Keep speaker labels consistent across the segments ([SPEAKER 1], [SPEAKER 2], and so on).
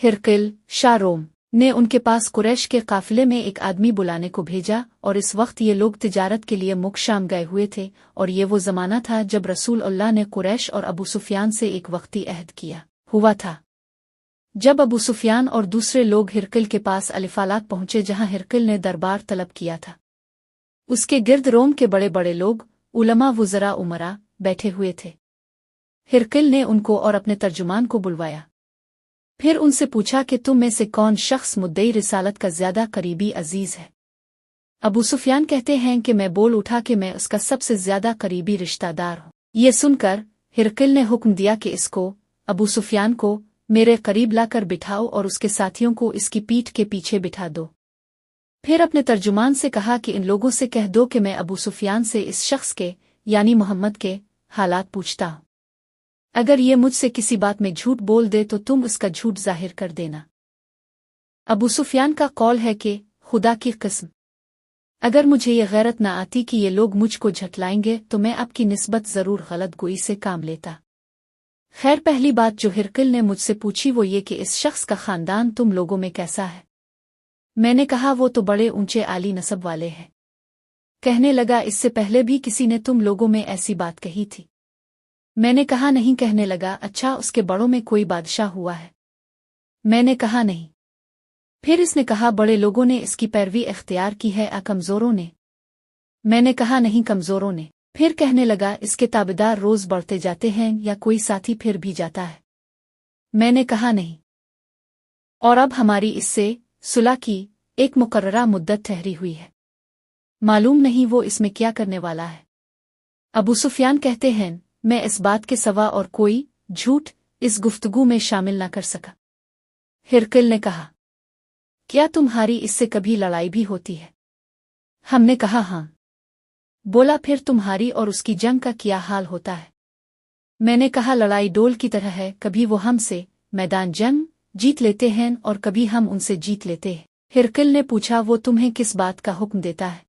[SPEAKER 1] हिरकिल शाह रोम ने उनके पास कुरैश के काफिले में एक आदमी बुलाने को भेजा, और इस वक्त ये लोग तिजारत के लिए मुख शाम गए हुए थे, और ये वो जमाना था जब रसूल अल्लाह ने कुरैश और अबू सुफियान से एक वक्ती अहद किया हुआ था। जब अबू सुफियान और दूसरे लोग हिरकिल के पास अलिफालात पहुंचे जहां हिरकिल ने दरबार तलब किया था, उसके गिर्द रोम के बड़े बड़े लोग, उलमा वुज़रा उमरा बैठे हुए थे। हिरकिल ने उनको और अपने तर्जुमान को बुलवाया, फिर उनसे पूछा कि तुम में से कौन शख्स मुद्दई रिसालत का ज्यादा करीबी अजीज है। अबू सुफियान कहते हैं कि मैं बोल उठा कि मैं उसका सबसे ज्यादा करीबी रिश्तेदार हूँ। ये सुनकर हिरकिल ने हुक्म दिया कि इसको, अबू सुफियान को, मेरे करीब लाकर बिठाओ और उसके साथियों को इसकी पीठ के पीछे बिठा दो। फिर अपने तर्जुमान से कहा कि इन लोगों से कह दो कि मैं अबू सुफियान से इस शख्स के यानी मोहम्मद के हालात पूछता हूँ। अगर ये मुझसे किसी बात में झूठ बोल दे तो तुम उसका झूठ जाहिर कर देना। अबू सुफियान का कौल है कि खुदा की कसम, अगर मुझे ये गैरत न आती कि ये लोग मुझको झटलाएंगे तो मैं आपकी निस्बत जरूर गलत गोई से काम लेता। खैर, पहली बात जो हिरकिल ने मुझसे पूछी वो ये कि इस शख्स का खानदान तुम लोगों में कैसा है। मैंने कहा वो तो बड़े ऊंचे आली नसब वाले हैं। कहने लगा इससे पहले भी किसी ने तुम लोगों में ऐसी बात कही थी। मैंने कहा नहीं। कहने लगा अच्छा, उसके बड़ों में कोई बादशाह हुआ है। मैंने कहा नहीं। फिर इसने कहा बड़े लोगों ने इसकी पैरवी इख्तियार की है या कमजोरों ने। मैंने कहा नहीं, कमजोरों ने। फिर कहने लगा इसके ताबेदार रोज बढ़ते जाते हैं या कोई साथी फिर भी जाता है। मैंने कहा नहीं। और अब हमारी इससे सुलह की एक मुकर्ररा मुद्दत ठहरी हुई है, मालूम नहीं वो इसमें क्या करने वाला है। अबू सुफियान कहते हैं मैं इस बात के सिवा और कोई झूठ इस गुफ्तगू में शामिल न कर सका। हिरकिल ने कहा क्या तुम्हारी इससे कभी लड़ाई भी होती है? हमने कहा हाँ। बोला फिर तुम्हारी और उसकी जंग का क्या हाल होता है? मैंने कहा लड़ाई डोल की तरह है, कभी वो हमसे मैदान जंग जीत लेते हैं और कभी हम उनसे जीत लेते हैं। हिरकिल ने पूछा वो तुम्हें किस बात का हुक्म देता है?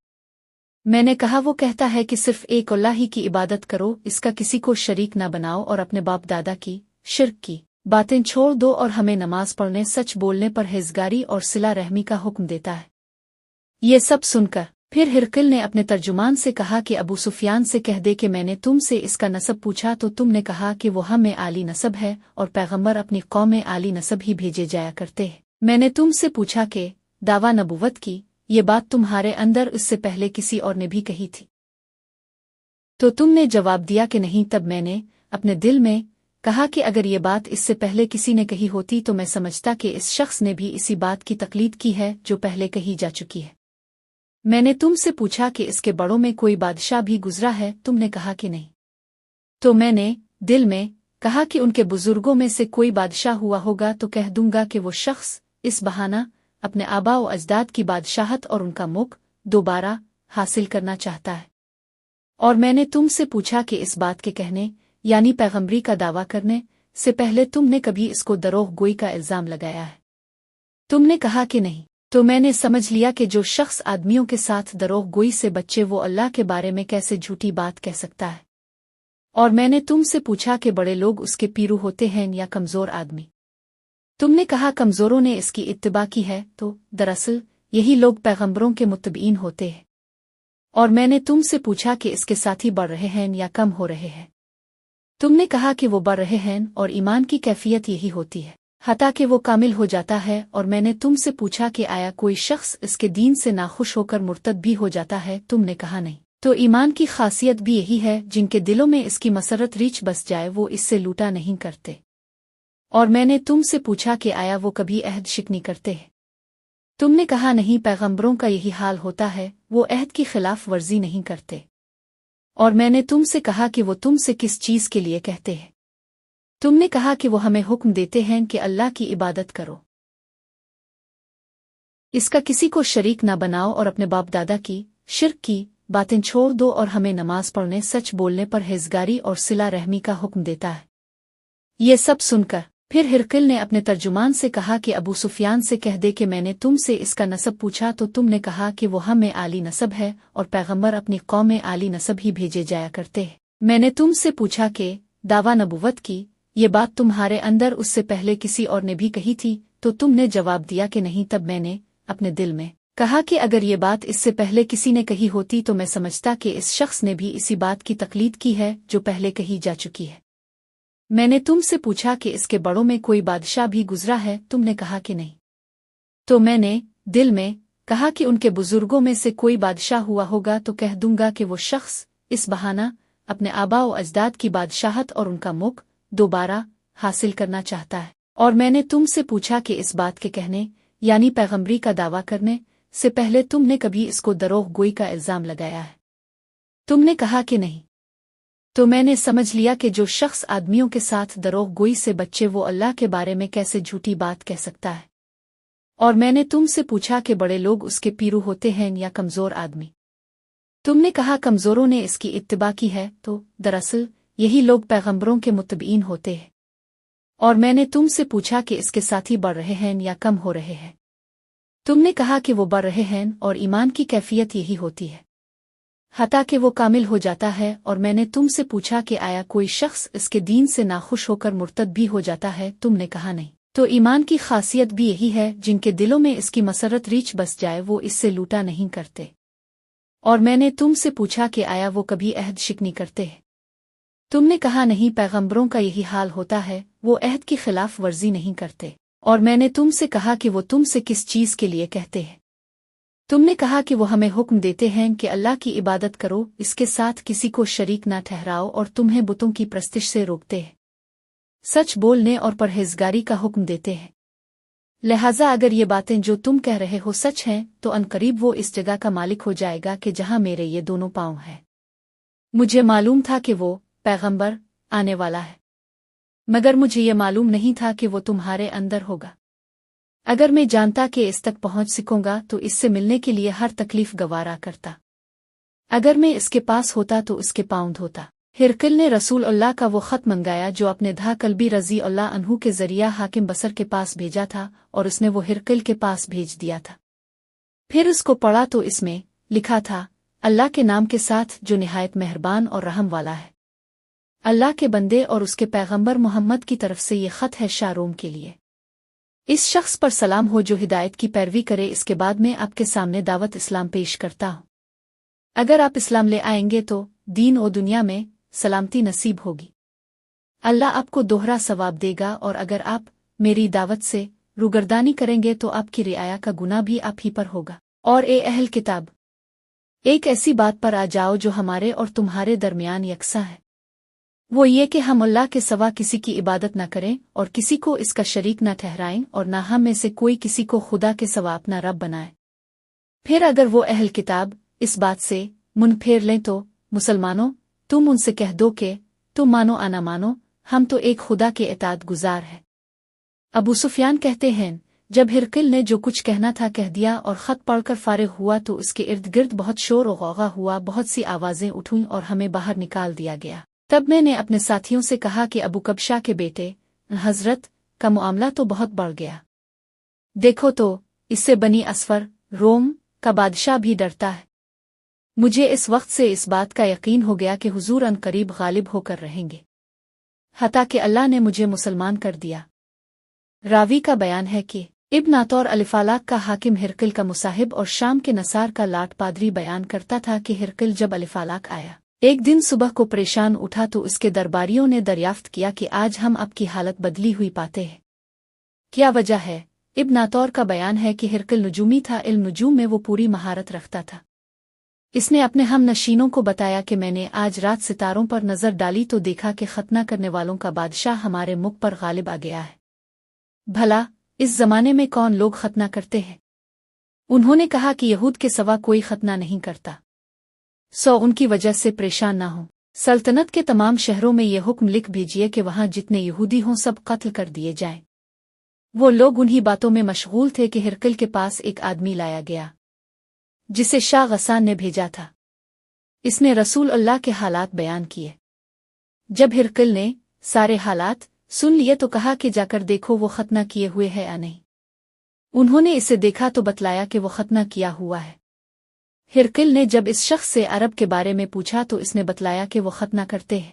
[SPEAKER 1] मैंने कहा वो कहता है कि सिर्फ एक अल्लाह ही की इबादत करो, इसका किसी को शरीक न बनाओ और अपने बाप दादा की शिर्क की बातें छोड़ दो और हमें नमाज पढ़ने, सच बोलने, परहेजगारी और सिला रहमी का हुक्म देता है। ये सब सुनकर फिर हिरकिल ने अपने तर्जुमान से कहा कि अबू सुफियान से कह दे कि मैंने तुमसे इसका नसब पूछा तो तुमने कहा कि वो हम में आली नसब है और पैगंबर अपनी कौम में आली नसब ही भेजे जाया करते हैं। मैंने तुमसे पूछा कि दावा नबुवत की ये बात तुम्हारे अंदर इससे पहले किसी और ने भी कही थी, तो तुमने जवाब दिया कि नहीं। तब मैंने अपने दिल में कहा कि अगर ये बात इससे पहले किसी ने कही होती तो मैं समझता कि इस शख्स ने भी इसी बात की तकलीद की है जो पहले कही जा चुकी है। मैंने तुमसे पूछा कि इसके बड़ों में कोई बादशाह भी गुजरा है, तुमने कहा कि नहीं। तो मैंने दिल में कहा कि उनके बुजुर्गों में से कोई बादशाह हुआ होगा तो कह दूंगा कि वो शख्स इस बहाना अपने आबा व अजदाद की बादशाहत और उनका मुल्क दोबारा हासिल करना चाहता है। और मैंने तुमसे पूछा कि इस बात के कहने यानी पैगंबरी का दावा करने से पहले तुमने कभी इसको दरोग गोई का इल्जाम लगाया है? तुमने कहा कि नहीं। तो मैंने समझ लिया कि जो शख्स आदमियों के साथ दरोग गोई से बच्चे वो अल्लाह के बारे में कैसे झूठी बात कह सकता है। और मैंने तुमसे पूछा कि बड़े लोग उसके पीरू होते हैं या कमजोर आदमी? तुमने कहा कमजोरों ने इसकी इत्तिबा की है, तो दरअसल यही लोग पैगंबरों के मुत्तबीन होते हैं। और मैंने तुमसे पूछा कि इसके साथी बढ़ रहे हैं या कम हो रहे हैं? तुमने कहा कि वो बढ़ रहे हैं और ईमान की कैफियत यही होती है हता कि वो कामिल हो जाता है। और मैंने तुमसे पूछा कि आया कोई शख्स इसके दीन से नाखुश होकर मुर्तद भी हो जाता है? तुमने कहा नहीं। तो ईमान की खासियत भी यही है, जिनके दिलों में इसकी मसरत रीछ बस जाए वो इससे लूटा नहीं करते। और मैंने तुमसे पूछा कि आया वो कभी अहद शिकनी करते हैं? तुमने कहा नहीं, पैगंबरों का यही हाल होता है, वो अहद की खिलाफ वर्जी नहीं करते। और मैंने तुमसे कहा कि वो तुमसे किस चीज के लिए कहते हैं? तुमने कहा कि वो हमें हुक्म देते हैं कि अल्लाह की इबादत करो, इसका किसी को शरीक ना बनाओ और अपने बाप दादा की शिर्क की बातें छोड़ दो और हमें नमाज पढ़ने, सच बोलने, परहेजगारी और सिला रहमी का हुक्म देता है। ये सब सुनकर फिर हिरकिल ने अपने तर्जुमान से कहा कि अबू सुफियान से कह दे कि मैंने तुमसे इसका नसब पूछा तो तुमने कहा कि वो हम में आली नसब है और पैगंबर अपनी कौम में आली नसब ही भेजे जाया करते हैं। मैंने तुमसे पूछा कि दावा नबुवत की ये बात तुम्हारे अंदर उससे पहले किसी और ने भी कही थी, तो तुमने जवाब दिया कि नहीं। तब मैंने अपने दिल में कहा कि अगर ये बात इससे पहले किसी ने कही होती तो मैं समझता कि इस शख्स ने भी इसी बात की तकलीद की है जो पहले कही जा चुकी है। मैंने तुमसे पूछा कि इसके बड़ों में कोई बादशाह भी गुजरा है, तुमने कहा कि नहीं। तो मैंने दिल में कहा कि उनके बुजुर्गों में से कोई बादशाह हुआ होगा तो कह दूंगा कि वो शख्स इस बहाना अपने आबा व अजदाद की बादशाहत और उनका मुल्क दोबारा हासिल करना चाहता है। और मैंने तुमसे पूछा कि इस बात के कहने यानी पैगंबरी का दावा करने से पहले तुमने कभी इसको दरोग गोई का इल्जाम लगाया है, तुमने कहा कि नहीं। तो मैंने समझ लिया कि जो शख्स आदमियों के साथ दरोग गोई से बच्चे वो अल्लाह के बारे में कैसे झूठी बात कह सकता है। और मैंने तुमसे पूछा कि बड़े लोग उसके पीरू होते हैं या कमजोर आदमी, तुमने कहा कमजोरों ने इसकी इत्तिबा की है, तो दरअसल यही लोग पैगंबरों के मुत्तबीन होते हैं। और मैंने तुमसे पूछा कि इसके साथी बढ़ रहे हैं या कम हो रहे हैं, तुमने कहा कि वो बढ़ रहे हैं और ईमान की कैफियत यही होती है हता कि वो कामिल हो जाता है। और मैंने तुमसे पूछा कि आया कोई शख्स इसके दीन से नाखुश होकर मुर्तद भी हो जाता है, तुमने कहा नहीं। तो ईमान की खासियत भी यही है, जिनके दिलों में इसकी मसरत रीछ बस जाए वो इससे लूटा नहीं करते। और मैंने तुमसे पूछा कि आया वो कभी अहद शिकनी करते हैं, तुमने कहा नहीं। पैगंबरों का यही हाल होता है, वो अहद की खिलाफ वर्जी नहीं करते। और मैंने तुमसे कहा कि वो तुमसे किस चीज के लिए कहते हैं, तुमने कहा कि वो हमें हुक्म देते हैं कि अल्लाह की इबादत करो, इसके साथ किसी को शरीक ना ठहराओ, और तुम्हें बुतों की प्रस्तिश से रोकते हैं, सच बोलने और परहेजगारी का हुक्म देते हैं। लिहाजा अगर ये बातें जो तुम कह रहे हो सच हैं तो अनकरीब वो इस जगह का मालिक हो जाएगा कि जहां मेरे ये दोनों पांव हैं। मुझे मालूम था कि वो पैगंबर आने वाला है, मगर मुझे ये मालूम नहीं था कि वो तुम्हारे अंदर होगा। अगर मैं जानता कि इस तक पहुंच सकूंगा तो इससे मिलने के लिए हर तकलीफ गवारा करता। अगर मैं इसके पास होता तो उसके पांव धोता। हिरकिल ने रसूल अल्लाह का वो खत मंगाया जो अपने धा कल्बी रजी अल्लाह अन्हु के जरिया हाकिम बसर के पास भेजा था, और उसने वो हिरकिल के पास भेज दिया था। फिर उसको पढ़ा तो इसमें लिखा था, अल्लाह के नाम के साथ जो निहायत मेहरबान और रहम वाला है। अल्लाह के बंदे और उसके पैगंबर मोहम्मद की तरफ से ये खत है शारोम के लिए। इस शख्स पर सलाम हो जो हिदायत की पैरवी करे। इसके बाद में आपके सामने दावत इस्लाम पेश करता हूँ। अगर आप इस्लाम ले आएंगे तो दीन और दुनिया में सलामती नसीब होगी, अल्लाह आपको दोहरा सवाब देगा। और अगर आप मेरी दावत से रुगरदानी करेंगे तो आपकी रियाया का गुनाह भी आप ही पर होगा। और ए अहल किताब, एक ऐसी बात पर आ जाओ जो हमारे और तुम्हारे दरमियान यकसा है, वो ये कि हम अल्लाह के सिवा किसी की इबादत न करें और किसी को इसका शरीक न ठहराएं, और न हम में से कोई किसी को खुदा के सिवा अपना रब बनाए। फिर अगर वो अहल किताब इस बात से मुंह फेर लें तो मुसलमानों, तुम उनसे कह दो कि तुम मानो आना मानो, हम तो एक खुदा के इताअत गुजार है। अबू सुफियान कहते हैं, जब हिरकिल ने जो कुछ कहना था कह दिया और खत पढ़कर फारिग हुआ तो उसके इर्द गिर्द बहुत शोर और गौगा हुआ, बहुत सी आवाजें उठीं और हमें बाहर निकाल दिया गया। तब मैंने अपने साथियों से कहा कि अबू कबशा के बेटे हजरत का मामला तो बहुत बढ़ गया, देखो तो इससे बनी असफर रोम का बादशाह भी डरता है। मुझे इस वक्त से इस बात का यकीन हो गया कि हुजूर अनकरीब गालिब होकर रहेंगे, हता कि अल्लाह ने मुझे मुसलमान कर दिया। रावी का बयान है कि इब्न आतौर अलिफालाक का हाकिम हिरकिल का मुसाहिब और शाम के नसार का लाट पादरी बयान करता था कि हिरकिल जब अलिफालाक आया एक दिन सुबह को परेशान उठा तो उसके दरबारियों ने दरियाफ्त किया कि आज हम आपकी हालत बदली हुई पाते हैं, क्या वजह है। इब्न आतौर का बयान है कि हिरकिल नुजूमी था, इल्म नुजूम में वो पूरी महारत रखता था। इसने अपने हम नशीनों को बताया कि मैंने आज रात सितारों पर नजर डाली तो देखा कि खतना करने वालों का बादशाह हमारे मुख पर गालिब आ गया है। भला इस जमाने में कौन लोग खतना करते हैं। उन्होंने कहा कि यहूद के सिवा कोई खतना नहीं करता, सो उनकी वजह से परेशान ना हो। सल्तनत के तमाम शहरों में ये हुक्म लिख भेजिए कि वहां जितने यहूदी हों सब कत्ल कर दिए जाएं। वो लोग उन्हीं बातों में मशगूल थे कि हिरकिल के पास एक आदमी लाया गया जिसे शाह गसान ने भेजा था। इसने रसूल अल्लाह के हालात बयान किए। जब हिरकिल ने सारे हालात सुन लिए तो कहा कि जाकर देखो वो खतना किए हुए है या नहीं। उन्होंने इसे देखा तो बतलाया कि वो खतना किया हुआ है। हिरकिल ने जब इस शख्स से अरब के बारे में पूछा तो इसने बतलाया कि वो खतना करते हैं।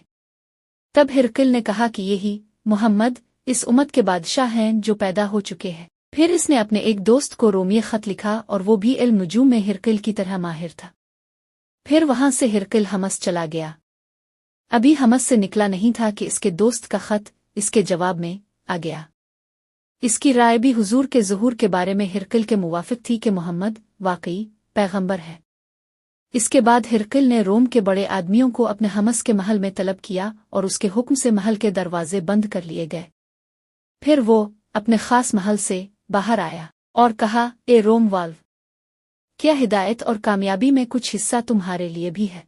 [SPEAKER 1] तब हिरकिल ने कहा कि यही मोहम्मद इस उम्मत के बादशाह हैं जो पैदा हो चुके हैं। फिर इसने अपने एक दोस्त को रोमिये खत लिखा और वो भी इल्म नुजूम में हिरकिल की तरह माहिर था। फिर वहां से हिरकिल हमस चला गया। अभी हमस से निकला नहीं था कि इसके दोस्त का खत इसके जवाब में आ गया। इसकी राय भी हुजूर के ज़ुहूर के बारे में हिरकिल के मुवाफिक थी कि मोहम्मद वाकई पैगंबर है। इसके बाद हिरकिल ने रोम के बड़े आदमियों को अपने हमस के महल में तलब किया और उसके हुक्म से महल के दरवाजे बंद कर लिए गए। फिर वो अपने खास महल से बाहर आया और कहा, ए रोम वाल्व, क्या हिदायत और कामयाबी में कुछ हिस्सा तुम्हारे लिए भी है?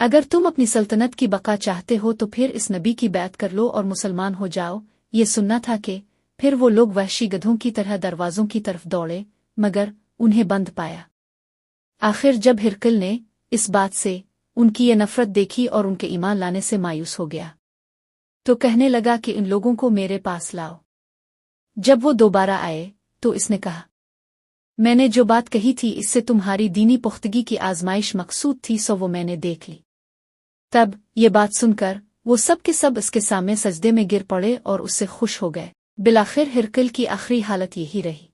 [SPEAKER 1] अगर तुम अपनी सल्तनत की बका चाहते हो तो फिर इस नबी की बैत कर लो और मुसलमान हो जाओ। ये सुनना था कि फिर वो लोग वहशी गधों की तरह दरवाजों की तरफ दौड़े, मगर उन्हें बंद पाया। आखिर जब हिरकिल ने इस बात से उनकी ये नफरत देखी और उनके ईमान लाने से मायूस हो गया, तो कहने लगा कि इन लोगों को मेरे पास लाओ। जब वो दोबारा आए तो इसने कहा, मैंने जो बात कही थी इससे तुम्हारी दीनी पुख्तगी की आजमाइश मकसूद थी, सो वो मैंने देख ली। तब ये बात सुनकर वो सब के सब इसके सामने सजदे में गिर पड़े और उससे खुश हो गए। बिलाखिर हिरकिल की आखिरी हालत यही रही।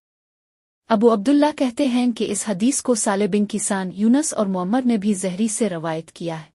[SPEAKER 1] अबू अब्दुल्ला कहते हैं कि इस हदीस को साले बिन किसान, यूनस और मुअम्मर ने भी ज़हरी से रवायत किया है।